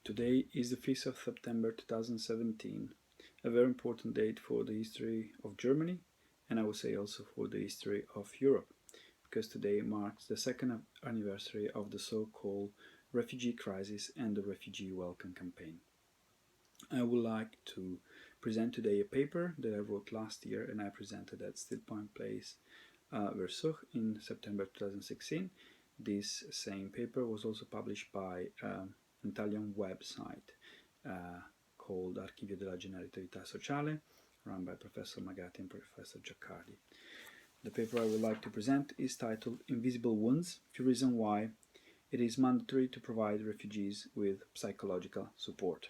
Today is the 5th of September 2017, a very important date for the history of Germany, and I would say also for the history of Europe, because today marks the second anniversary of the so-called refugee crisis and the refugee welcome campaign. I would like to present today a paper that I wrote last year and I presented at Still Point Place, Versuch in September 2016. This same paper was also published by an Italian website called Archivio della Generalità Sociale, run by Professor Magatti and Professor Giaccardi. The paper I would like to present is titled Invisible Wounds, the reason why it is mandatory to provide refugees with psychological support.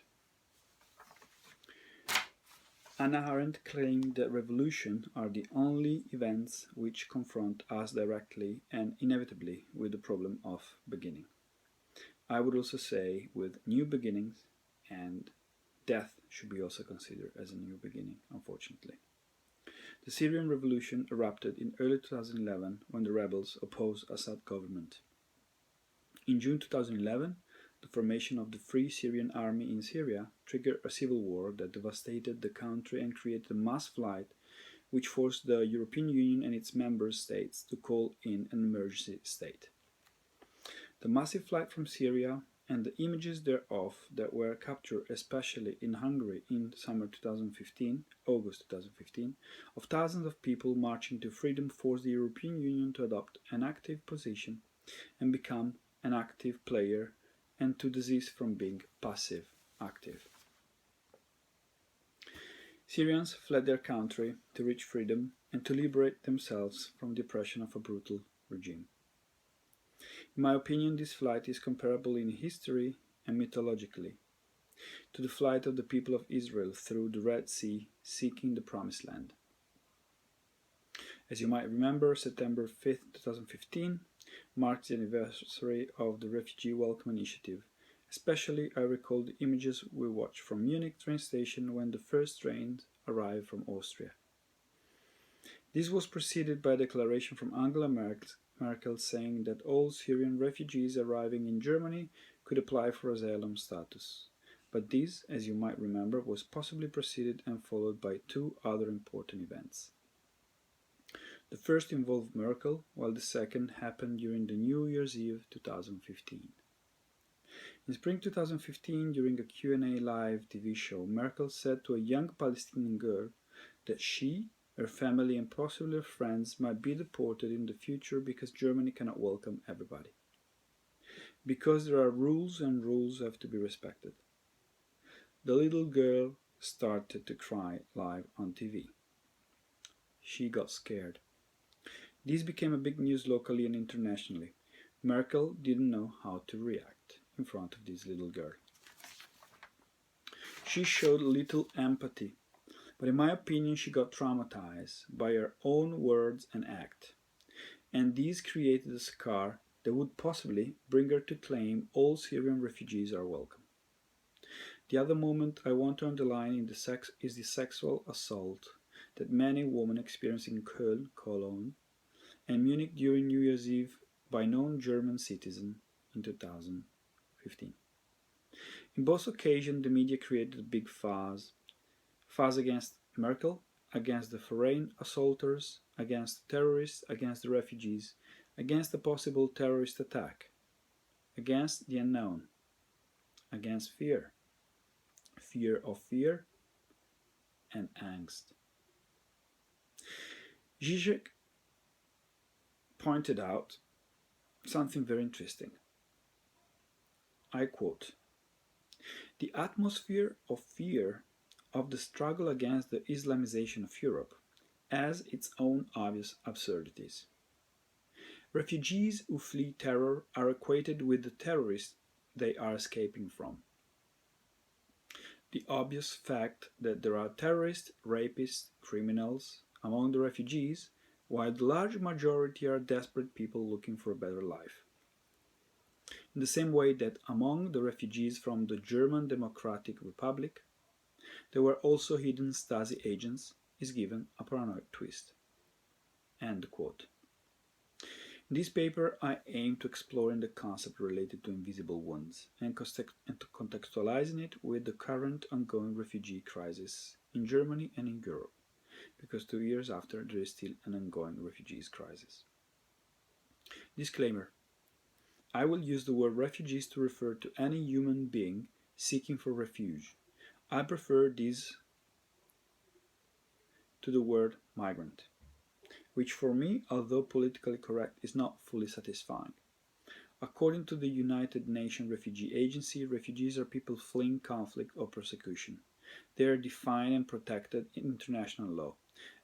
Hannah Arendt claimed that revolutions are the only events which confront us directly and inevitably with the problem of beginning. I would also say with new beginnings, and death should be also considered as a new beginning, unfortunately. The Syrian revolution erupted in early 2011 when the rebels opposed Assad government. In June 2011, the formation of the Free Syrian Army in Syria triggered a civil war that devastated the country and created a mass flight which forced the European Union and its member states to call in an emergency state. The massive flight from Syria and the images thereof that were captured especially in Hungary in summer 2015, August 2015, of thousands of people marching to freedom forced the European Union to adopt an active position and become an active player and to desist from being passive active. Syrians fled their country to reach freedom and to liberate themselves from the oppression of a brutal regime. In my opinion, this flight is comparable in history and mythologically to the flight of the people of Israel through the Red Sea seeking the Promised Land. As you might remember, September 5, 2015 marks the anniversary of the Refugee Welcome Initiative. Especially, I recall the images we watched from Munich train station when the first trains arrived from Austria. This was preceded by a declaration from Angela Merkel saying that all Syrian refugees arriving in Germany could apply for asylum status. But this, as you might remember, was possibly preceded and followed by two other important events. The first involved Merkel, while the second happened during the New Year's Eve 2015. In spring 2015, during a Q&A live TV show, Merkel said to a young Palestinian girl that she, her family and possibly her friends might be deported in the future because Germany cannot welcome everybody. Because there are rules and rules have to be respected. The little girl started to cry live on TV. She got scared. This became a big news locally and internationally. Merkel didn't know how to react in front of this little girl. She showed little empathy, but in my opinion she got traumatized by her own words and act, and this created a scar that would possibly bring her to claim all Syrian refugees are welcome. The other moment I want to underline is the sexual assault that many women experienced in Köln, Cologne, and Munich during New Year's Eve by non-German citizens in 2015. In both occasions, the media created a big fuss against Merkel, against the foreign assaulters, against terrorists, against the refugees, against a possible terrorist attack, against the unknown, against fear, fear of fear, and angst. Zizek pointed out something very interesting. I quote, "The atmosphere of fear of the struggle against the Islamization of Europe has its own obvious absurdities. Refugees who flee terror are equated with the terrorists they are escaping from. The obvious fact that there are terrorists, rapists, criminals among the refugees, while the large majority are desperate people looking for a better life. In the same way that among the refugees from the German Democratic Republic, there were also hidden Stasi agents, is given a paranoid twist." End quote. In this paper, I aim to exploring the concept related to invisible wounds and to contextualizing it with the current ongoing refugee crisis in Germany and in Europe, because 2 years after, there is still an ongoing refugees crisis. Disclaimer: I will use the word refugees to refer to any human being seeking for refuge. I prefer this to the word migrant, which for me, although politically correct, is not fully satisfying. According to the United Nations Refugee Agency, refugees are people fleeing conflict or persecution. They are defined and protected in international law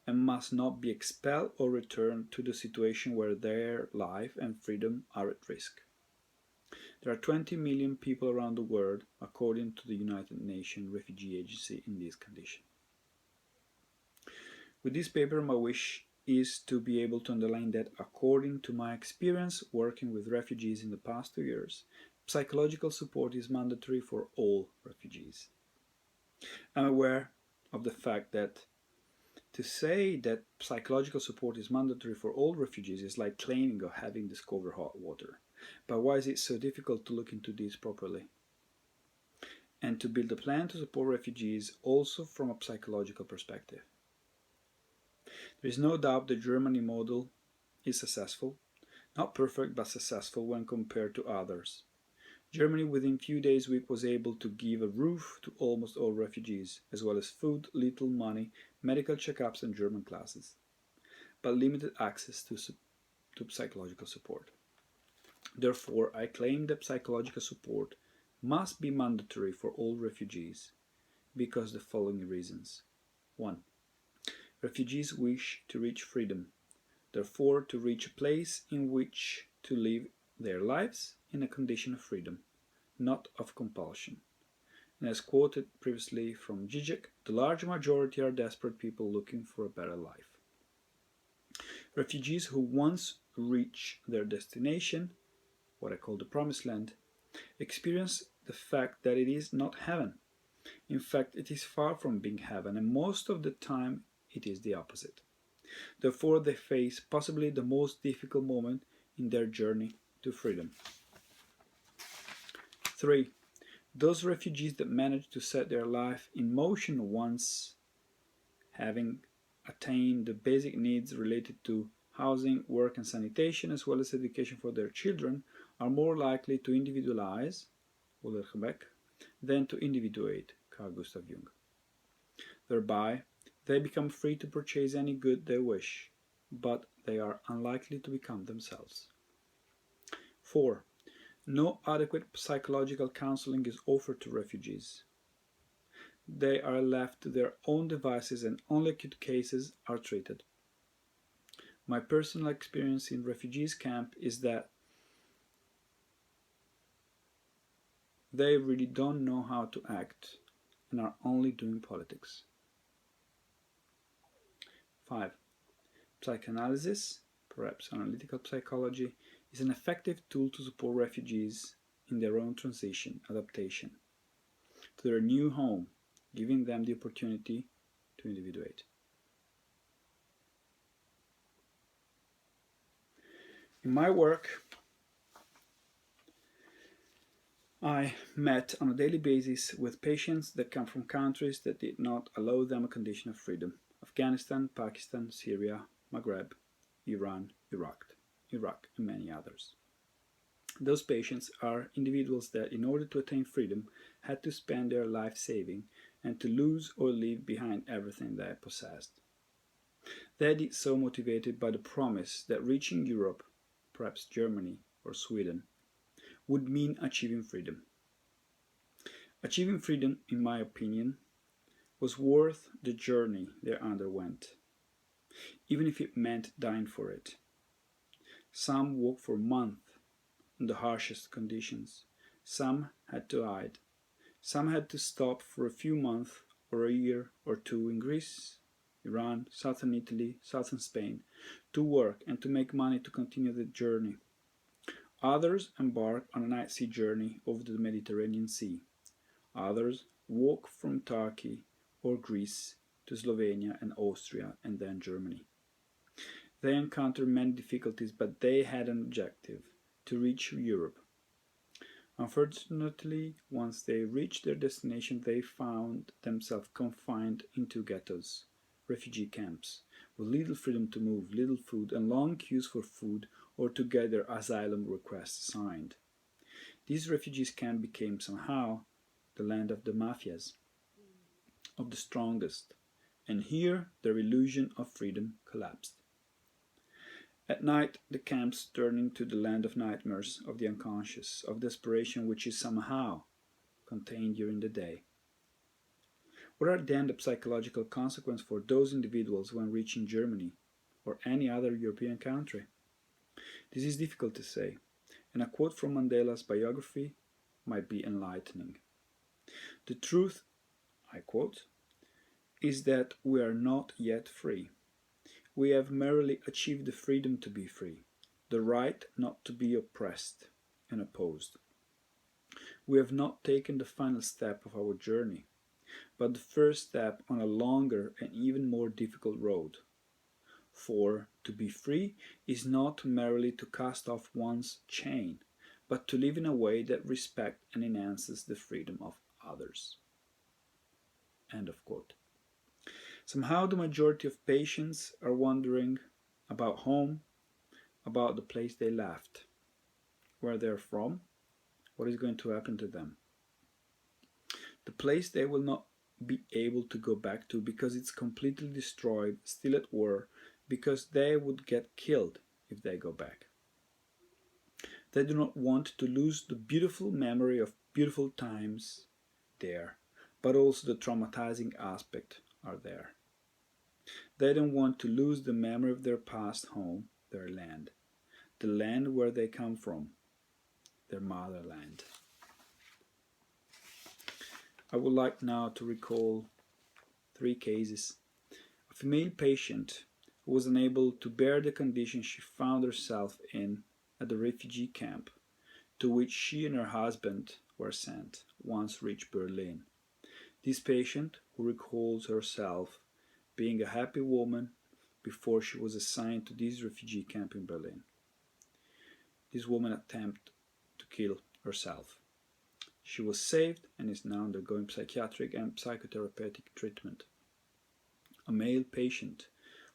and must not be expelled or returned to the situation where their life and freedom are at risk. There are 20 million people around the world, according to the United Nations Refugee Agency, in this condition. With this paper, my wish is to be able to underline that, according to my experience working with refugees in the past 2 years, psychological support is mandatory for all refugees. I'm aware of the fact that to say that psychological support is mandatory for all refugees is like claiming of having discovered hot water. But why is it so difficult to look into this properly? And to build a plan to support refugees also from a psychological perspective. There is no doubt the Germany model is successful, not perfect but successful when compared to others. Germany within few days week was able to give a roof to almost all refugees, as well as food, little money, medical checkups and German classes, but limited access to psychological support. Therefore, I claim that psychological support must be mandatory for all refugees because of the following reasons. 1. Refugees wish to reach freedom, therefore to reach a place in which to live their lives in a condition of freedom, not of compulsion. And as quoted previously from Zizek, the large majority are desperate people looking for a better life. Refugees who once reach their destination, what I call the promised land, experience the fact that it is not heaven. In fact, it is far from being heaven, and most of the time it is the opposite. Therefore, they face possibly the most difficult moment in their journey to freedom. 3. Those refugees that manage to set their life in motion once having attained the basic needs related to housing, work and sanitation, as well as education for their children, are more likely to individualize, than to individuate, Carl Gustav Jung. Thereby, they become free to purchase any good they wish, but they are unlikely to become themselves. 4. No adequate psychological counseling is offered to refugees. They are left to their own devices and only acute cases are treated. My personal experience in refugees camp is that they really don't know how to act and are only doing politics. 5. Psychoanalysis, perhaps analytical psychology, is an effective tool to support refugees in their own transition, adaptation to their new home, giving them the opportunity to individuate. In my work, I met on a daily basis with patients that come from countries that did not allow them a condition of freedom: Afghanistan, Pakistan, Syria, Maghreb, Iran, Iraq, and many others. Those patients are individuals that, in order to attain freedom, had to spend their life saving and to lose or leave behind everything they possessed. They did so motivated by the promise that reaching Europe, perhaps Germany or Sweden, would mean achieving freedom. Achieving freedom, in my opinion, was worth the journey they underwent, even if it meant dying for it. Some walked for months in the harshest conditions. Some had to hide. Some had to stop for a few months or a year or two in Greece, Iran, southern Italy, southern Spain, to work and to make money to continue the journey. Others embarked on a night sea journey over the Mediterranean Sea. Others walked from Turkey or Greece to Slovenia and Austria and then Germany. They encountered many difficulties, but they had an objective: to reach Europe. Unfortunately, once they reached their destination, they found themselves confined into ghettos, refugee camps, with little freedom to move, little food, and long queues for food or to get their asylum requests signed. These refugees camps became somehow the land of the mafias, of the strongest, and here their illusion of freedom collapsed. At night, the camps turned into the land of nightmares, of the unconscious, of desperation which is somehow contained during the day. What are then the psychological consequences for those individuals when reaching Germany or any other European country? This is difficult to say, and a quote from Mandela's biography might be enlightening. The truth, I quote, is that we are not yet free. We have merely achieved the freedom to be free, the right not to be oppressed and opposed. We have not taken the final step of our journey, but the first step on a longer and even more difficult road. For to be free is not merely to cast off one's chain, but to live in a way that respects and enhances the freedom of others. End of quote. Somehow the majority of patients are wondering about home, about the place they left, where they're from, what is going to happen to them. The place they will not be able to go back to because it's completely destroyed, still at war, because they would get killed if they go back. They do not want to lose the beautiful memory of beautiful times there, but also the traumatizing aspect are there. They don't want to lose the memory of their past home, their land, the land where they come from, their motherland. I would like now to recall 3 cases. A female patient who was unable to bear the condition she found herself in at the refugee camp to which she and her husband were sent once reached Berlin. This patient, who recalls herself being a happy woman before she was assigned to this refugee camp in Berlin. This woman attempted to kill herself. She was saved and is now undergoing psychiatric and psychotherapeutic treatment. A male patient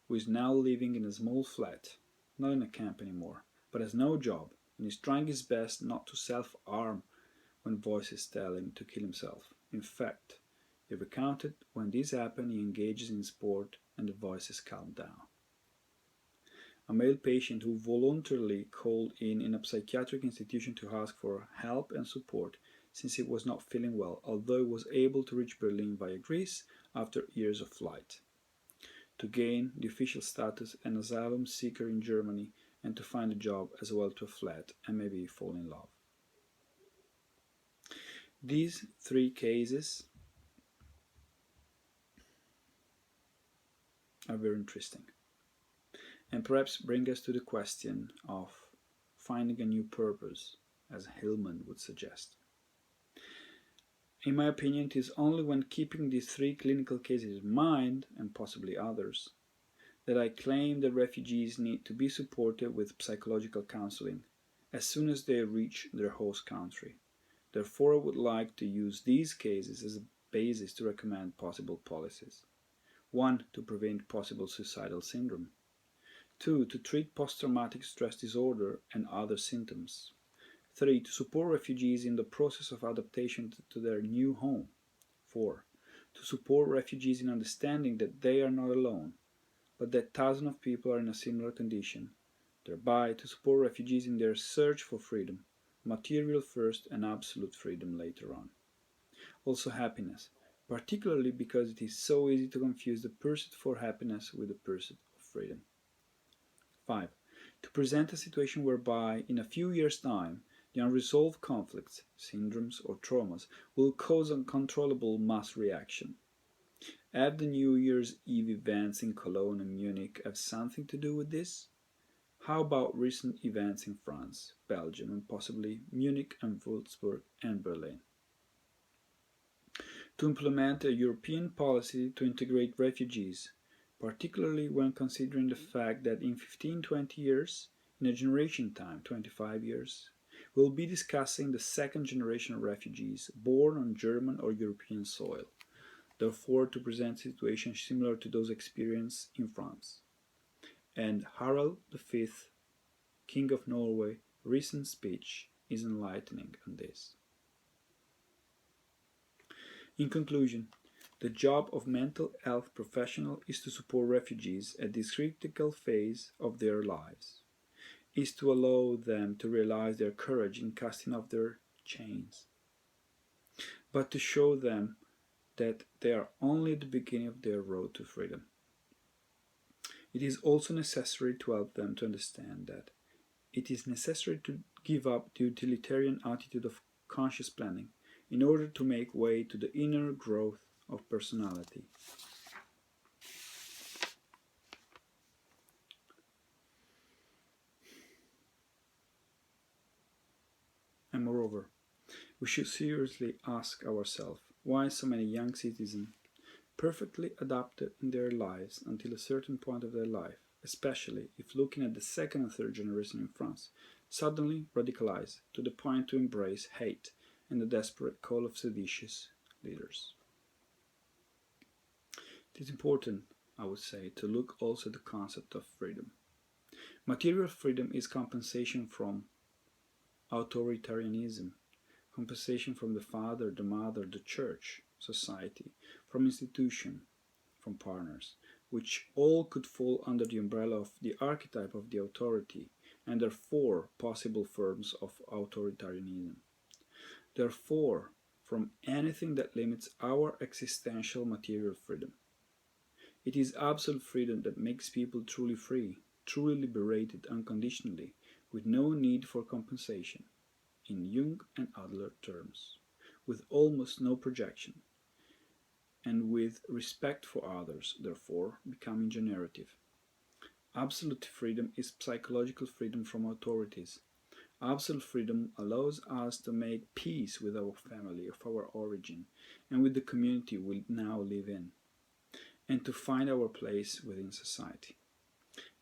who is now living in a small flat, not in a camp anymore, but has no job and is trying his best not to self-harm when voices tell him to kill himself. In fact, he recounted when this happened he engages in sport and the voices calm down. A male patient who voluntarily called in a psychiatric institution to ask for help and support since he was not feeling well, although he was able to reach Berlin via Greece after years of flight, to gain the official status an asylum seeker in Germany and to find a job as well to a flat and maybe fall in love. These 3 cases are very interesting and perhaps bring us to the question of finding a new purpose, as Hillman would suggest. In my opinion, it is only when keeping these 3 clinical cases in mind, and possibly others, that I claim that refugees need to be supported with psychological counseling as soon as they reach their host country. Therefore, I would like to use these cases as a basis to recommend possible policies. 1. To prevent possible suicidal syndrome. 2. To treat post-traumatic stress disorder and other symptoms. 3. To support refugees in the process of adaptation to their new home. 4. To support refugees in understanding that they are not alone, but that thousands of people are in a similar condition, thereby to support refugees in their search for freedom, material first and absolute freedom later on. Also happiness, particularly because it is so easy to confuse the pursuit for happiness with the pursuit of freedom. 5. To present a situation whereby, in a few years' time, the unresolved conflicts, syndromes, or traumas will cause uncontrollable mass reaction. Have the New Year's Eve events in Cologne and Munich have something to do with this? How about recent events in France, Belgium, and possibly Munich and Würzburg and Berlin? To implement a European policy to integrate refugees, particularly when considering the fact that in 15-20 years, in a generation time, 25 years, we'll be discussing the second generation of refugees born on German or European soil, therefore to present situations similar to those experienced in France. And Harald V, King of Norway, recent speech is enlightening on this. In conclusion, the job of mental health professional is to support refugees at this critical phase of their lives, is to allow them to realize their courage in casting off their chains, but to show them that they are only at the beginning of their road to freedom. It is also necessary to help them to understand that it is necessary to give up the utilitarian attitude of conscious planning in order to make way to the inner growth of personality. And moreover, we should seriously ask ourselves why so many young citizens, perfectly adapted in their lives until a certain point of their life, especially if looking at the second and third generation in France, suddenly radicalize to the point to embrace hate and the desperate call of seditious leaders. It is important, I would say, to look also at the concept of freedom. Material freedom is compensation from authoritarianism, compensation from the father, the mother, the church, society, from institution, from partners, which all could fall under the umbrella of the archetype of the authority, and therefore possible forms of authoritarianism. Therefore, from anything that limits our existential material freedom. It is absolute freedom that makes people truly free, truly liberated unconditionally, with no need for compensation, in Jung and Adler terms, with almost no projection, and with respect for others, therefore, becoming generative. Absolute freedom is psychological freedom from authorities. Absolute freedom allows us to make peace with our family of our origin and with the community we now live in, and to find our place within society.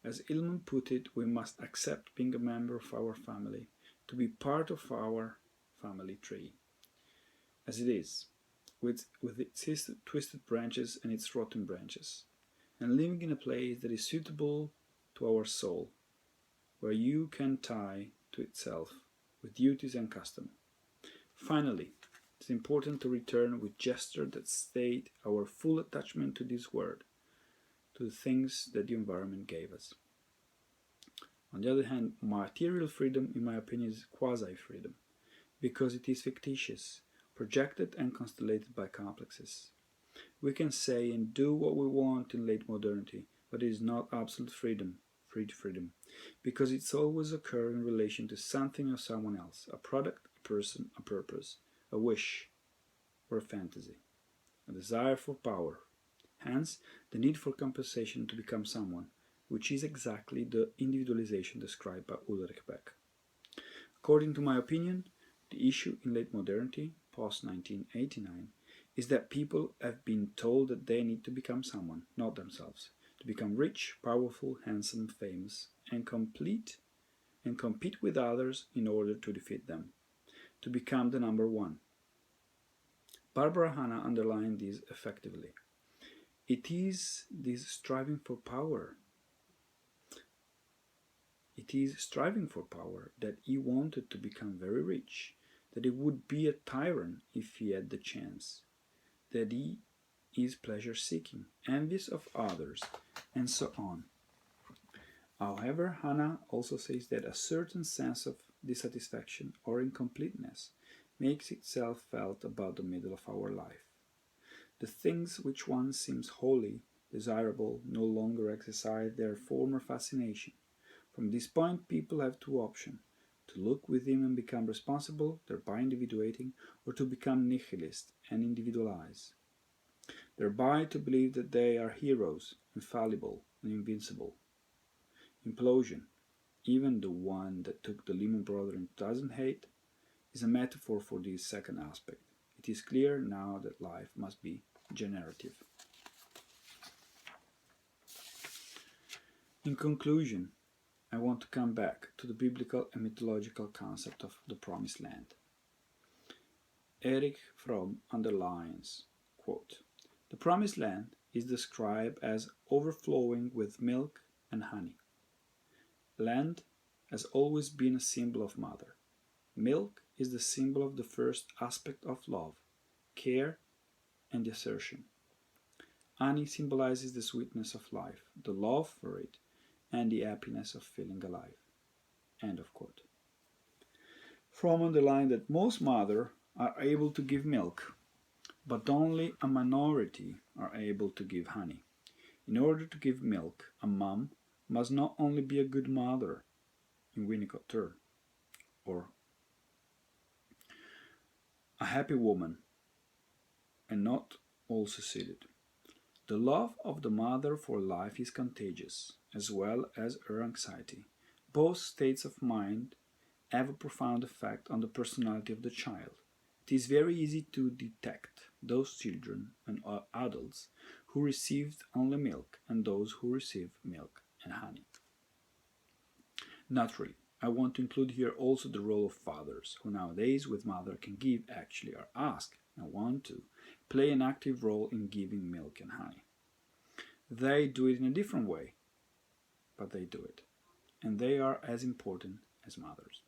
As Illman put it, we must accept being a member of our family, to be part of our family tree, as it is, with its twisted branches and its rotten branches, and living in a place that is suitable to our soul, where you can tie to itself with duties and custom. Finally, it is important to return with gesture that state our full attachment to this world, to the things that the environment gave us. On the other hand, material freedom, in my opinion, is quasi-freedom, because it is fictitious, projected and constellated by complexes. We can say and do what we want in late modernity, but it is not absolute freedom, freedom, because it's always occur in relation to something or someone else, a product, a person, a purpose, a wish, or a fantasy, a desire for power. Hence, the need for compensation to become someone, which is exactly the individualization described by Ulrich Beck. According to my opinion, the issue in late modernity, post-1989, is that people have been told that they need to become someone, not themselves, to become rich, powerful, handsome, famous, and compete with others in order to defeat them, to become the number one. Barbara Hanna underlined this effectively. It is this striving for power. It is striving for power that he wanted to become very rich, that he would be a tyrant if he had the chance, that he is pleasure-seeking, envious of others, and so on. However, Hannah also says that a certain sense of dissatisfaction or incompleteness makes itself felt about the middle of our life. The things which once seems holy, desirable, no longer exercise their former fascination. From this point, people have two options: to look within and become responsible, thereby individuating, or to become nihilist and individualize, thereby to believe that they are heroes, infallible, and invincible. Implosion, even the one that took the Lehman Brothers in 2008, is a metaphor for this second aspect. It is clear now that life must be generative. In conclusion, I want to come back to the biblical and mythological concept of the Promised Land. Erich Fromm underlines, quote, "The Promised Land is described as overflowing with milk and honey. Land has always been a symbol of mother. Milk is the symbol of the first aspect of love, care, and assertion. Honey symbolizes the sweetness of life, the love for it, and the happiness of feeling alive." End of quote. Fromm underlined that most mothers are able to give milk, but only a minority are able to give honey. In order to give milk, a mom must not only be a good mother, in Winnicott term, or a happy woman, and not also succeeded. The love of the mother for life is contagious, as well as her anxiety. Both states of mind have a profound effect on the personality of the child. It is very easy to detect those children and adults who received only milk and those who receive milk and honey. Naturally, I want to include here also the role of fathers, who nowadays with mother can give, actually are asked and want to play an active role in giving milk and honey. They do it in a different way, but they do it, and they are as important as mothers.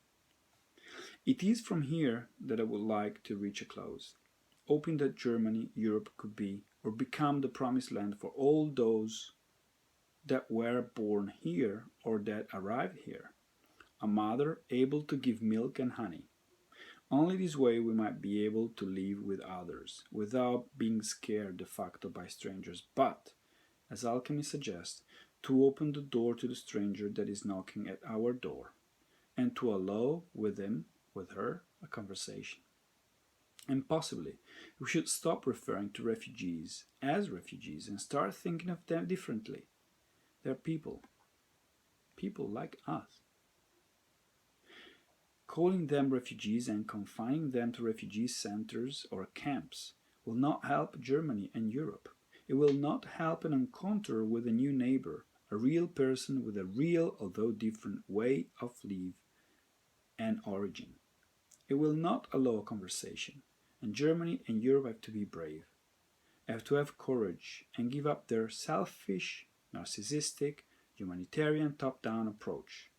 It is from here that I would like to reach a close, hoping that Germany, Europe could be or become the promised land for all those that were born here or that arrived here. A mother able to give milk and honey. Only this way we might be able to live with others without being scared de facto by strangers, but, as alchemy suggests, to open the door to the stranger that is knocking at our door, and to allow with him, with her, a conversation. And possibly we should stop referring to refugees as refugees and start thinking of them differently. They're people like us. Calling them refugees and confining them to refugee centers or camps will not help Germany and Europe. It will not help an encounter with a new neighbor, a real person with a real, although different, way of life and origin. It will not allow a conversation, and Germany and Europe have to be brave, have to have courage and give up their selfish, narcissistic, humanitarian top-down approach,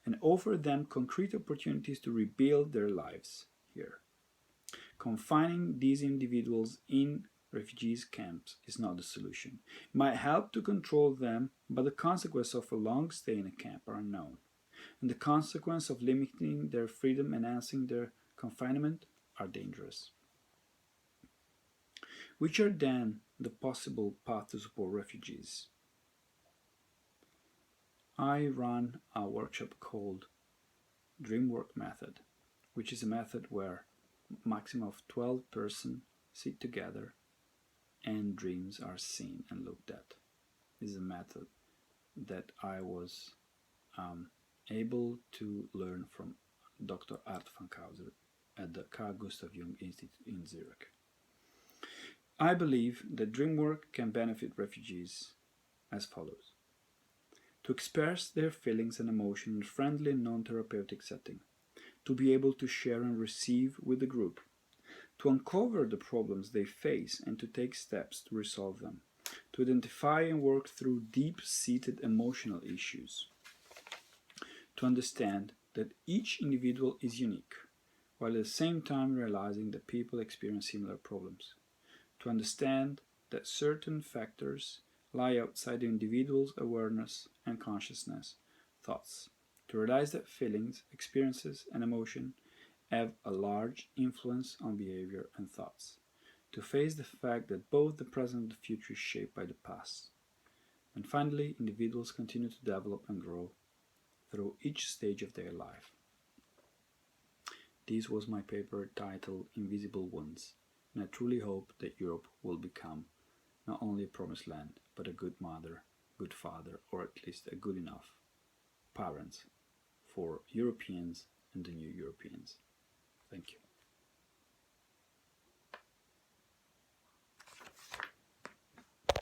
and offer them concrete opportunities to rebuild their lives here. Confining these individuals in refugees camps is not the solution. It might help to control them, but the consequences of a long stay in a camp are unknown, and the consequences of limiting their freedom, enhancing their confinement, are dangerous. Which are then the possible paths to support refugees? I run a workshop called Dreamwork Method, which is a method where a maximum of 12 persons sit together and dreams are seen and looked at. This is a method that I was able to learn from Dr. Art van Kauser at the Carl Gustav Jung Institute in Zurich. I believe that dreamwork can benefit refugees as follows: to express their feelings and emotions in a friendly and non-therapeutic setting, to be able to share and receive with the group, to uncover the problems they face and to take steps to resolve them, to identify and work through deep-seated emotional issues, to understand that each individual is unique, while at the same time realizing that people experience similar problems, to understand that certain factors lie outside the individual's awareness and consciousness, thoughts, to realize that feelings, experiences, and emotion have a large influence on behavior and thoughts, to face the fact that both the present and the future is shaped by the past. And finally, individuals continue to develop and grow through each stage of their life. This was my paper titled Invisible Wounds, and I truly hope that Europe will become not only a promised land, but a good mother, good father, or at least a good enough parents for Europeans and the new Europeans. Thank you.